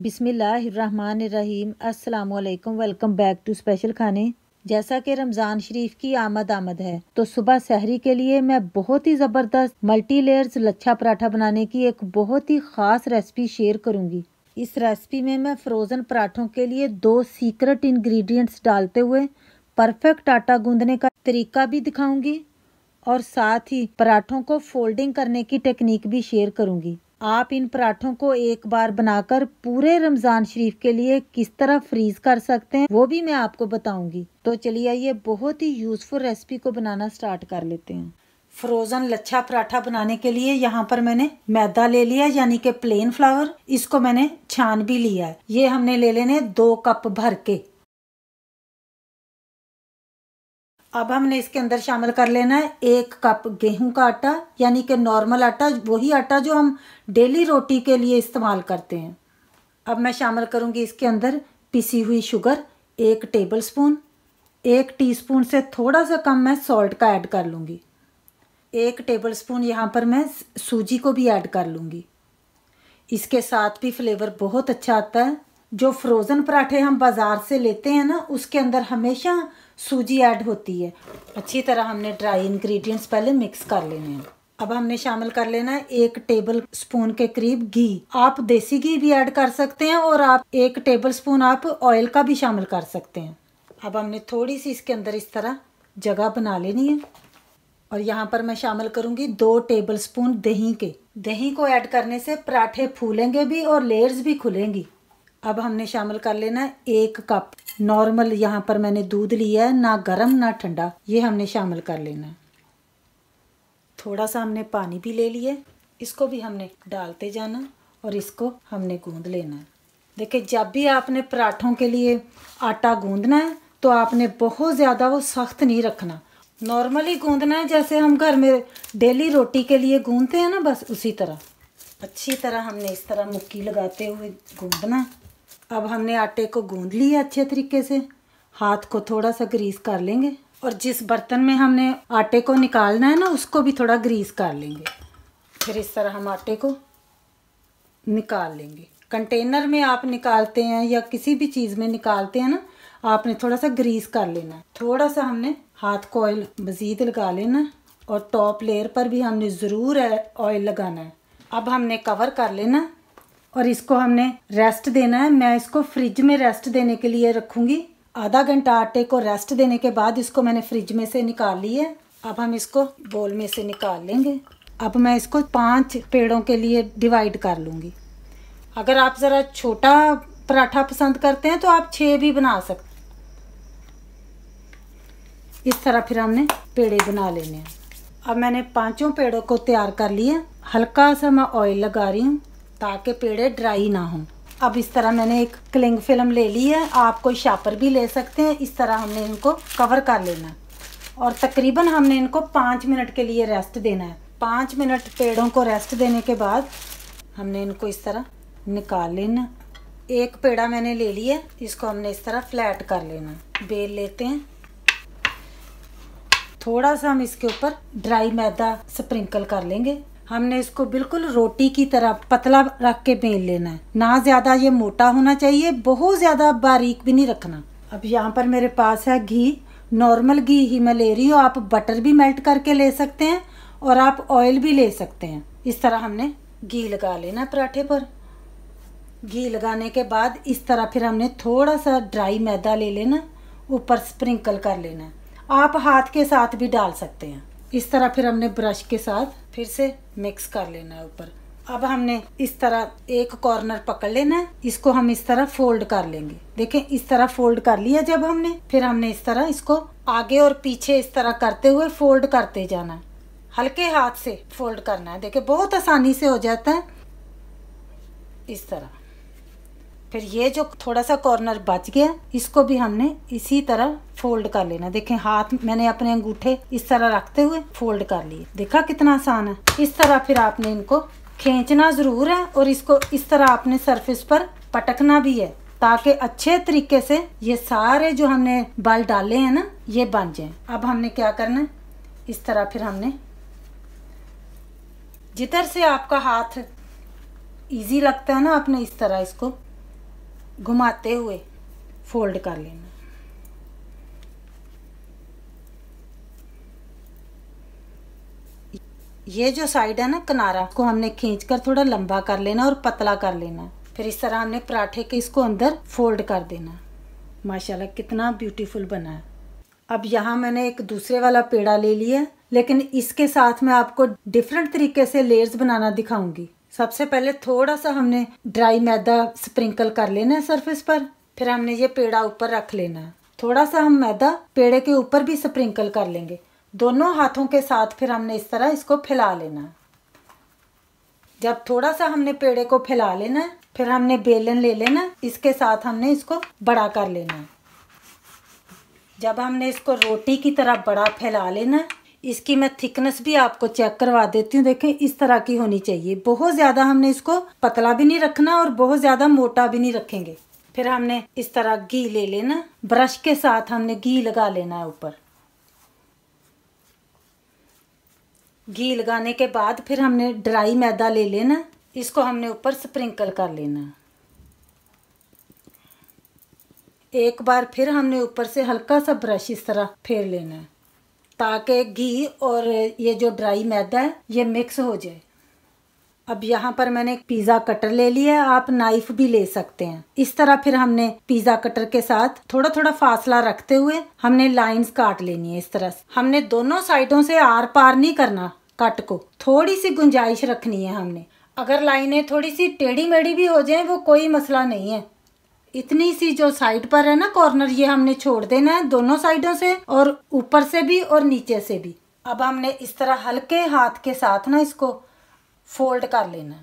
बिस्मिल्लाहिर्रहमानिर्रहीम। अस्सलामुअलैकुम। Welcome back to special खाने। जैसा कि रमज़ान शरीफ की आमद है तो सुबह सहरी के लिए मैं बहुत ही ज़बरदस्त मल्टी लेयर्स लच्छा पराठा बनाने की एक बहुत ही ख़ास रेसिपी शेयर करूंगी। इस रेसिपी में मैं फ्रोज़न पराठों के लिए 2 सीक्रेट इंग्रेडिएंट्स डालते हुए परफेक्ट आटा गूंदने का तरीका भी दिखाऊंगी और साथ ही पराठों को फोल्डिंग करने की टेक्निक भी शेयर करूंगी। आप इन पराठों को एक बार बनाकर पूरे रमजान शरीफ के लिए किस तरह फ्रीज कर सकते हैं वो भी मैं आपको बताऊंगी। तो चलिए आइए बहुत ही यूजफुल रेसिपी को बनाना स्टार्ट कर लेते हैं। फ्रोजन लच्छा पराठा बनाने के लिए यहाँ पर मैंने मैदा ले लिया यानी कि प्लेन फ्लावर। इसको मैंने छान भी लिया है। ये हमने ले लेने 2 कप भर के। अब हमने इसके अंदर शामिल कर लेना है 1 कप गेहूं का आटा यानी कि नॉर्मल आटा, वही आटा जो हम डेली रोटी के लिए इस्तेमाल करते हैं। अब मैं शामिल करूंगी इसके अंदर पिसी हुई शुगर 1 टेबलस्पून। 1 टीस्पून से थोड़ा सा कम मैं सॉल्ट का ऐड कर लूँगी। 1 टेबलस्पून यहाँ पर मैं सूजी को भी ऐड कर लूँगी। इसके साथ भी फ्लेवर बहुत अच्छा आता है। जो फ्रोज़न पराठे हम बाज़ार से लेते हैं ना, उसके अंदर हमेशा सूजी ऐड होती है। अच्छी तरह हमने ड्राई इंग्रेडिएंट्स पहले मिक्स कर लेने हैं। अब हमने शामिल कर लेना है 1 टेबल स्पून के करीब घी। आप देसी घी भी ऐड कर सकते हैं और आप 1 टेबल स्पून आप ऑयल का भी शामिल कर सकते हैं। अब हमने थोड़ी सी इसके अंदर इस तरह जगह बना लेनी है और यहाँ पर मैं शामिल करूँगी 2 टेबल स्पून दही के। दही को ऐड करने से पराठे फूलेंगे भी और लेयर्स भी खुलेंगी। अब हमने शामिल कर लेना है 1 कप नॉर्मल, यहाँ पर मैंने दूध लिया है, ना गर्म ना ठंडा, ये हमने शामिल कर लेना है। थोड़ा सा हमने पानी भी ले लिया, इसको भी हमने डालते जाना और इसको हमने गूंद लेना है। देखिए, जब भी आपने पराठों के लिए आटा गूंदना है तो आपने बहुत ज़्यादा वो सख्त नहीं रखना, नॉर्मली गूंदना है जैसे हम घर में डेली रोटी के लिए गूंदते हैं ना, बस उसी तरह अच्छी तरह हमने इस तरह मुक्की लगाते हुए गूंदना है। अब हमने आटे को गूंद लिया अच्छे तरीके से। हाथ को थोड़ा सा ग्रीस कर लेंगे और जिस बर्तन में हमने आटे को निकालना है ना, उसको भी थोड़ा ग्रीस कर लेंगे। फिर इस तरह हम आटे को निकाल लेंगे। कंटेनर में आप निकालते हैं या किसी भी चीज़ में निकालते हैं ना, आपने थोड़ा सा ग्रीस कर लेना है। थोड़ा सा हमने हाथ को ऑयल मज़ीद लगा लेना और टॉप लेयर पर भी हमने ज़रूर ऑयल लगाना है। अब हमने कवर कर लेना और इसको हमने रेस्ट देना है। मैं इसको फ्रिज में रेस्ट देने के लिए रखूँगी। आधा घंटा आटे को रेस्ट देने के बाद इसको मैंने फ्रिज में से निकाल ली है। अब हम इसको बोल में से निकाल लेंगे। अब मैं इसको 5 पेड़ों के लिए डिवाइड कर लूँगी। अगर आप ज़रा छोटा पराठा पसंद करते हैं तो आप 6 भी बना सकते। इस तरह फिर हमने पेड़े बना लेने हैं। अब मैंने 5 पेड़ों को तैयार कर लिया। हल्का सा मैं ऑयल लगा रही हूँ ताकि पेड़े ड्राई ना हों। अब इस तरह मैंने एक क्लिंग फिल्म ले ली है, आप कोई शापर भी ले सकते हैं। इस तरह हमने इनको कवर कर लेना है और तकरीबन हमने इनको 5 मिनट के लिए रेस्ट देना है। 5 मिनट पेड़ों को रेस्ट देने के बाद हमने इनको इस तरह निकाल लेना। एक पेड़ा मैंने ले लिया, इसको हमने इस तरह फ्लैट कर लेना। बेल लेते हैं, थोड़ा सा हम इसके ऊपर ड्राई मैदा स्प्रिंकल कर लेंगे। हमने इसको बिल्कुल रोटी की तरह पतला रख के बेल लेना है, ना ज़्यादा ये मोटा होना चाहिए, बहुत ज़्यादा बारीक भी नहीं रखना। अब यहाँ पर मेरे पास है घी, नॉर्मल घी ही मैं ले रही हूँ। आप बटर भी मेल्ट करके ले सकते हैं और आप ऑयल भी ले सकते हैं। इस तरह हमने घी लगा लेना पराठे पर। घी लगाने के बाद इस तरह फिर हमने थोड़ा सा ड्राई मैदा ले लेना, ऊपर स्प्रिंकल कर लेना। आप हाथ के साथ भी डाल सकते हैं। इस तरह फिर हमने ब्रश के साथ फिर से मिक्स कर लेना है ऊपर। अब हमने इस तरह एक कॉर्नर पकड़ लेना है, इसको हम इस तरह फोल्ड कर लेंगे। देखें, इस तरह फोल्ड कर लिया जब हमने, फिर हमने इस तरह इसको आगे और पीछे इस तरह करते हुए फोल्ड करते जाना है। हल्के हाथ से फोल्ड करना है। देखें, बहुत आसानी से हो जाता है इस तरह। फिर ये जो थोड़ा सा कॉर्नर बच गया, इसको भी हमने इसी तरह फोल्ड कर लेना। देखें, हाथ मैंने अपने अंगूठे इस तरह रखते हुए फोल्ड कर लिए। देखा कितना आसान है। इस तरह फिर आपने इनको खींचना ज़रूर है और इसको इस तरह आपने सरफेस पर पटकना भी है ताकि अच्छे तरीके से ये सारे जो हमने बल डाले हैं ना, ये बन जाएं। अब हमने क्या करना है, इस तरह फिर हमने जिधर से आपका हाथ इजी लगता है ना, आपने इस तरह इसको घुमाते हुए फोल्ड कर लेना। ये जो साइड है ना किनारा को हमने खींचकर थोड़ा लंबा कर लेना और पतला कर लेना। फिर इस तरह हमने पराठे के इसको अंदर फोल्ड कर देना। माशाल्लाह कितना ब्यूटीफुल बना है। अब यहाँ मैंने एक दूसरे वाला पेड़ा ले लिया, लेकिन इसके साथ मैं आपको डिफरेंट तरीके से लेयर्स बनाना दिखाऊंगी। सबसे पहले थोड़ा सा हमने ड्राई मैदा स्प्रिंकल कर लेना है सरफेस पर। फिर हमने ये पेड़ा ऊपर रख लेना है। थोड़ा सा हम मैदा पेड़े के ऊपर भी स्प्रिंकल कर लेंगे दोनों हाथों के साथ। फिर हमने इस तरह इसको फैला लेना है। जब थोड़ा सा हमने पेड़े को फैला लेना है, फिर हमने बेलन ले लेना, इसके साथ हमने इसको बड़ा कर लेना है। जब हमने इसको रोटी की तरह बड़ा फैला लेना है, इसकी मैं थिकनेस भी आपको चेक करवा देती हूँ। देखें इस तरह की होनी चाहिए। बहुत ज़्यादा हमने इसको पतला भी नहीं रखना और बहुत ज़्यादा मोटा भी नहीं रखेंगे। फिर हमने इस तरह घी ले लेना, ब्रश के साथ हमने घी लगा लेना है ऊपर। घी लगाने के बाद फिर हमने ड्राई मैदा ले लेना, इसको हमने ऊपर स्प्रिंकल कर लेना। एक बार फिर हमने ऊपर से हल्का सा ब्रश इस तरह फेर लेना है ताकि घी और ये जो ड्राई मैदा है ये मिक्स हो जाए। अब यहाँ पर मैंने एक पिज़्ज़ा कटर ले लिया है, आप नाइफ भी ले सकते हैं। इस तरह फिर हमने पिज़्ज़ा कटर के साथ थोड़ा थोड़ा फासला रखते हुए हमने लाइंस काट लेनी है। इस तरह से हमने दोनों साइडों से आर पार नहीं करना, कट को थोड़ी सी गुंजाइश रखनी है हमने। अगर लाइनें थोड़ी सी टेढ़ी मेढ़ी भी हो जाए वो कोई मसला नहीं है। इतनी सी जो साइड पर है ना कॉर्नर, ये हमने छोड़ देना है दोनों साइडों से, और ऊपर से भी और नीचे से भी। अब हमने इस तरह हल्के हाथ के साथ ना इसको फोल्ड कर लेना।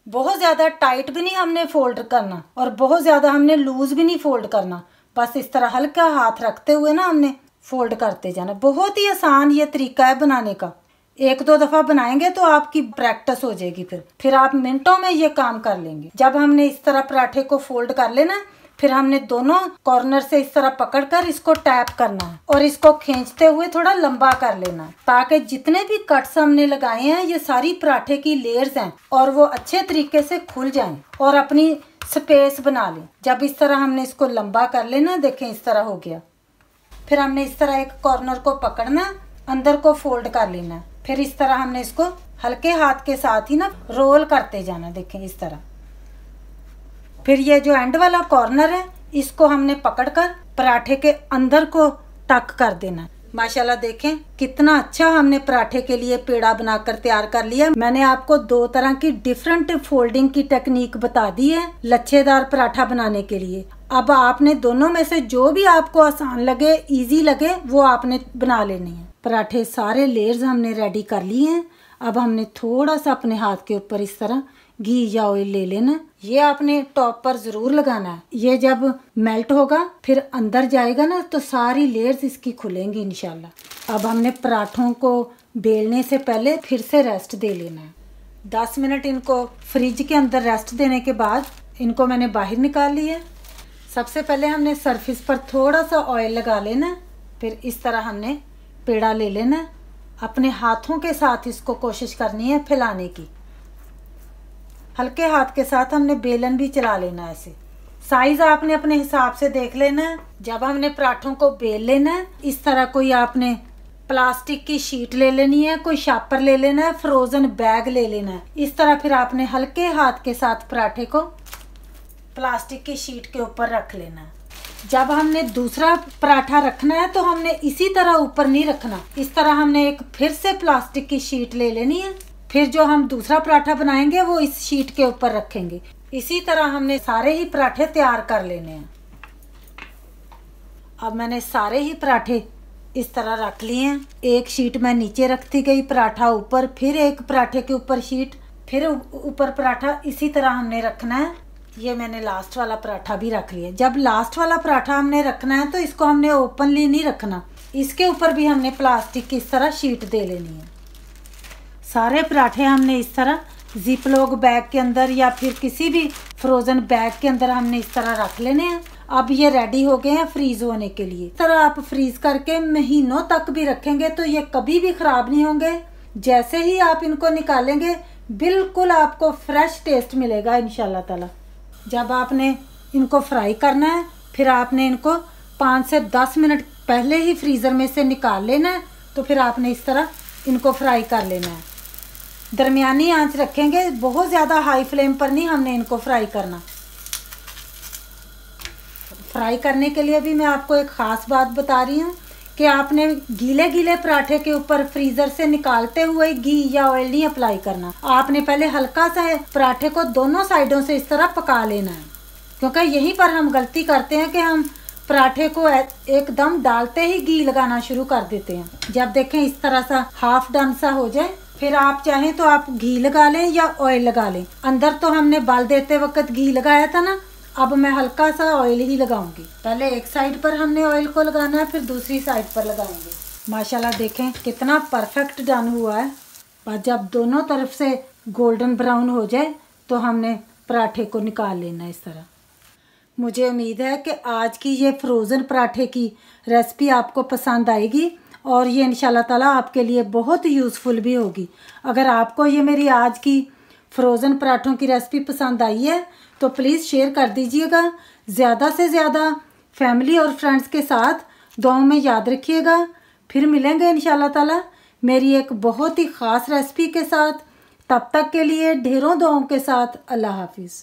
बहुत ज़्यादा टाइट भी नहीं हमने फोल्ड करना और बहुत ज़्यादा हमने लूज भी नहीं फोल्ड करना। बस इस तरह हल्का हाथ रखते हुए ना हमने फोल्ड करते जाना। बहुत ही आसान ये तरीका है बनाने का। एक दो दफ़ा बनाएंगे तो आपकी प्रैक्टिस हो जाएगी। फिर आप मिनटों में ये काम कर लेंगे। जब हमने इस तरह पराठे को फोल्ड कर लेना, फिर हमने दोनों कॉर्नर से इस तरह पकड़कर इसको टैप करना है और इसको खींचते हुए थोड़ा लंबा कर लेना, ताकि जितने भी कट्स हमने लगाए हैं ये सारी पराठे की लेयर्स हैं और वो अच्छे तरीके से खुल जाएं और अपनी स्पेस बना लें। जब इस तरह हमने इसको लंबा कर लेना, देखें इस तरह हो गया। फिर हमने इस तरह एक कॉर्नर को पकड़ना, अंदर को फोल्ड कर लेना। फिर इस तरह हमने इसको हल्के हाथ के साथ ही ना रोल करते जाना, देखें इस तरह। फिर ये जो एंड वाला कॉर्नर है इसको हमने पकड़कर पराठे के अंदर को टक कर देना। माशाल्लाह देखें कितना अच्छा हमने पराठे के लिए पेड़ा बनाकर तैयार कर लिया। मैंने आपको दो तरह की डिफरेंट फोल्डिंग की टेक्निक बता दी है लच्छेदार पराठा बनाने के लिए। अब आपने दोनों में से जो भी आपको आसान लगे, इजी लगे, वो आपने बना लेनी है। पराठे सारे लेयर्स हमने रेडी कर लिए हैं। अब हमने थोड़ा सा अपने हाथ के ऊपर इस तरह घी या ऑयल ले लेना। ये आपने टॉप पर जरूर लगाना है। ये जब मेल्ट होगा फिर अंदर जाएगा ना तो सारी लेयर्स इसकी खुलेंगी इंशाल्लाह। अब हमने पराठों को बेलने से पहले फिर से रेस्ट दे लेना है। 10 मिनट इनको फ्रिज के अंदर रेस्ट देने के बाद इनको मैंने बाहर निकाल लिया। सबसे पहले हमने सरफेस पर थोड़ा सा ऑयल लगा लेना। फिर इस तरह हमने पेड़ा ले लेना। अपने हाथों के साथ इसको कोशिश करनी है फैलाने की। हल्के हाथ के साथ हमने बेलन भी चला लेना। ऐसे साइज आपने अपने हिसाब से देख लेना। जब हमने पराठों को बेल लेना है, इस तरह कोई आपने प्लास्टिक की शीट ले लेनी है, कोई शापर ले लेना है, फ्रोजन बैग ले लेना है। इस तरह फिर आपने हल्के हाथ के साथ पराठे को प्लास्टिक की शीट के ऊपर रख लेना है। जब हमने दूसरा पराठा रखना है तो हमने इसी तरह ऊपर नहीं रखना। इस तरह हमने एक फिर से प्लास्टिक की शीट ले लेनी है। फिर जो हम दूसरा पराठा बनाएंगे वो इस शीट के ऊपर रखेंगे। इसी तरह हमने सारे ही पराठे तैयार कर लेने हैं। अब मैंने सारे ही पराठे इस तरह रख लिए हैं। एक शीट मैं नीचे रखती गई, पराठा ऊपर, फिर एक पराठे के ऊपर शीट, फिर ऊपर पराठा। इसी तरह हमने रखना है। ये मैंने लास्ट वाला पराठा भी रख लिया। जब लास्ट वाला पराठा हमने रखना है तो इसको हमने ओपनली नहीं रखना, इसके ऊपर भी हमने प्लास्टिक की इस तरह शीट दे लेनी है। सारे पराठे हमने इस तरह जिपलॉक बैग के अंदर या फिर किसी भी फ्रोजन बैग के अंदर हमने इस तरह रख लेने हैं। अब ये रेडी हो गए हैं फ्रीज होने के लिए। इस तरह आप फ्रीज करके महीनों तक भी रखेंगे तो ये कभी भी खराब नहीं होंगे। जैसे ही आप इनको निकालेंगे बिल्कुल आपको फ्रेश टेस्ट मिलेगा इंशाल्लाह ताला। जब आपने इनको फ्राई करना है फिर आपने इनको 5 से 10 मिनट पहले ही फ्रीज़र में से निकाल लेना है। तो फिर आपने इस तरह इनको फ्राई कर लेना है। दरमियानी आंच रखेंगे, बहुत ज़्यादा हाई फ्लेम पर नहीं हमने इनको फ्राई करना। फ्राई करने के लिए भी मैं आपको एक ख़ास बात बता रही हूँ कि आपने गीले गीले पराठे के ऊपर फ्रीज़र से निकालते हुए घी या ऑयल नहीं अप्लाई करना। आपने पहले हल्का सा पराठे को दोनों साइडों से इस तरह पका लेना है, क्योंकि यहीं पर हम गलती करते हैं कि हम पराठे को एकदम डालते ही घी लगाना शुरू कर देते हैं। जब देखें इस तरह सा हाफ डन सा हो जाए, फिर आप चाहें तो आप घी लगा लें या ऑयल लगा लें। अंदर तो हमने बाल देते वक्त घी लगाया था ना, अब मैं हल्का सा ऑयल ही लगाऊंगी। पहले एक साइड पर हमने ऑयल को लगाना है, फिर दूसरी साइड पर लगाएंगे। माशाल्लाह देखें कितना परफेक्ट डन हुआ है। और जब दोनों तरफ से गोल्डन ब्राउन हो जाए तो हमने पराठे को निकाल लेना इस तरह। मुझे उम्मीद है कि आज की ये फ्रोज़न पराठे की रेसिपी आपको पसंद आएगी और ये इंशाल्लाह ताला आपके लिए बहुत यूज़फुल भी होगी। अगर आपको ये मेरी आज की फ्रोज़न पराठों की रेसिपी पसंद आई है तो प्लीज़ शेयर कर दीजिएगा ज़्यादा से ज़्यादा फैमिली और फ्रेंड्स के साथ। दुआओं में याद रखिएगा। फिर मिलेंगे इंशाल्लाह ताला मेरी एक बहुत ही ख़ास रेसिपी के साथ। तब तक के लिए ढेरों दुआओं के साथ अल्लाह हाफिज़।